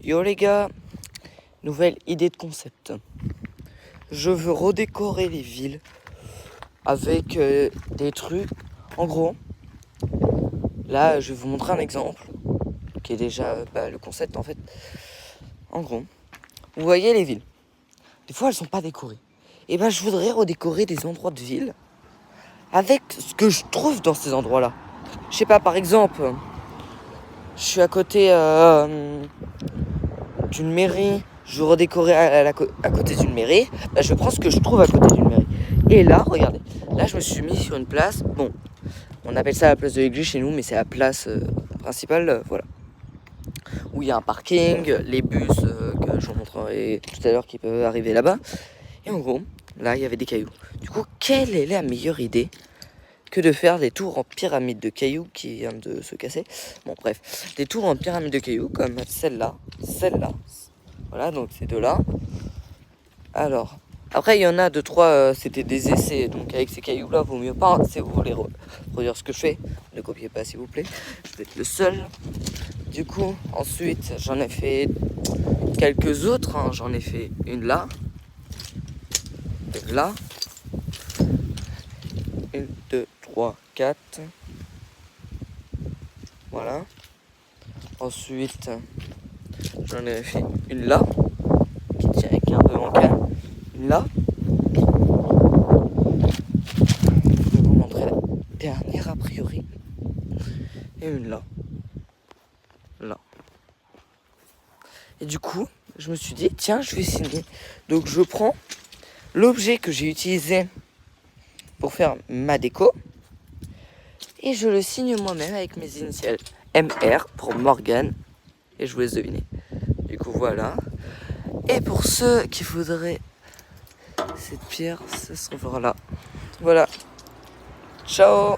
Yo les gars, nouvelle idée de concept. Je veux redécorer les villes avec des trucs. En gros, là je vais vous montrer un exemple qui est déjà le concept en fait. En gros, vous voyez les villes. Des fois elles sont pas décorées. Et je voudrais redécorer des endroits de ville avec ce que je trouve dans ces endroits-là. Je sais pas, par exemple, je suis à côté d'une mairie, je veux redécorer à côté d'une mairie, je prends ce que je trouve à côté d'une mairie. Et là, regardez, là je me suis mis sur une place, bon, on appelle ça la place de l'église chez nous, mais c'est la place principale, voilà. Où il y a un parking, les bus que je vous montrerai tout à l'heure qui peuvent arriver là-bas. Et en gros, là il y avait des cailloux. Du coup, quelle est la meilleure idée que de faire des tours en pyramide de cailloux qui vient de se casser. Bon bref, des tours en pyramide de cailloux comme celle-là, voilà, donc ces deux-là. Alors, après il y en a 2-3, c'était des essais, donc avec ces cailloux-là, vaut mieux pas, si vous voulez reproduire ce que je fais, ne copiez pas s'il vous plaît, je vais être le seul. Du coup, ensuite, j'en ai fait quelques autres, hein. J'en ai fait une là, là, 1, 2, 3, 4. Voilà. Ensuite, j'en ai fait une là, qui tient avec un peu manqué. Une là. Je vais vous montrer la dernière a priori. Et une là. Là. Et du coup, je me suis dit, tiens, je vais signer. Donc je prends l'objet que j'ai utilisé pour faire ma déco. Et je le signe moi-même avec mes initiales. MR pour Morgan. Et je vous laisse deviner. Du coup, voilà. Et pour ceux qui voudraient cette pierre, ça se trouvera là. Voilà. Ciao.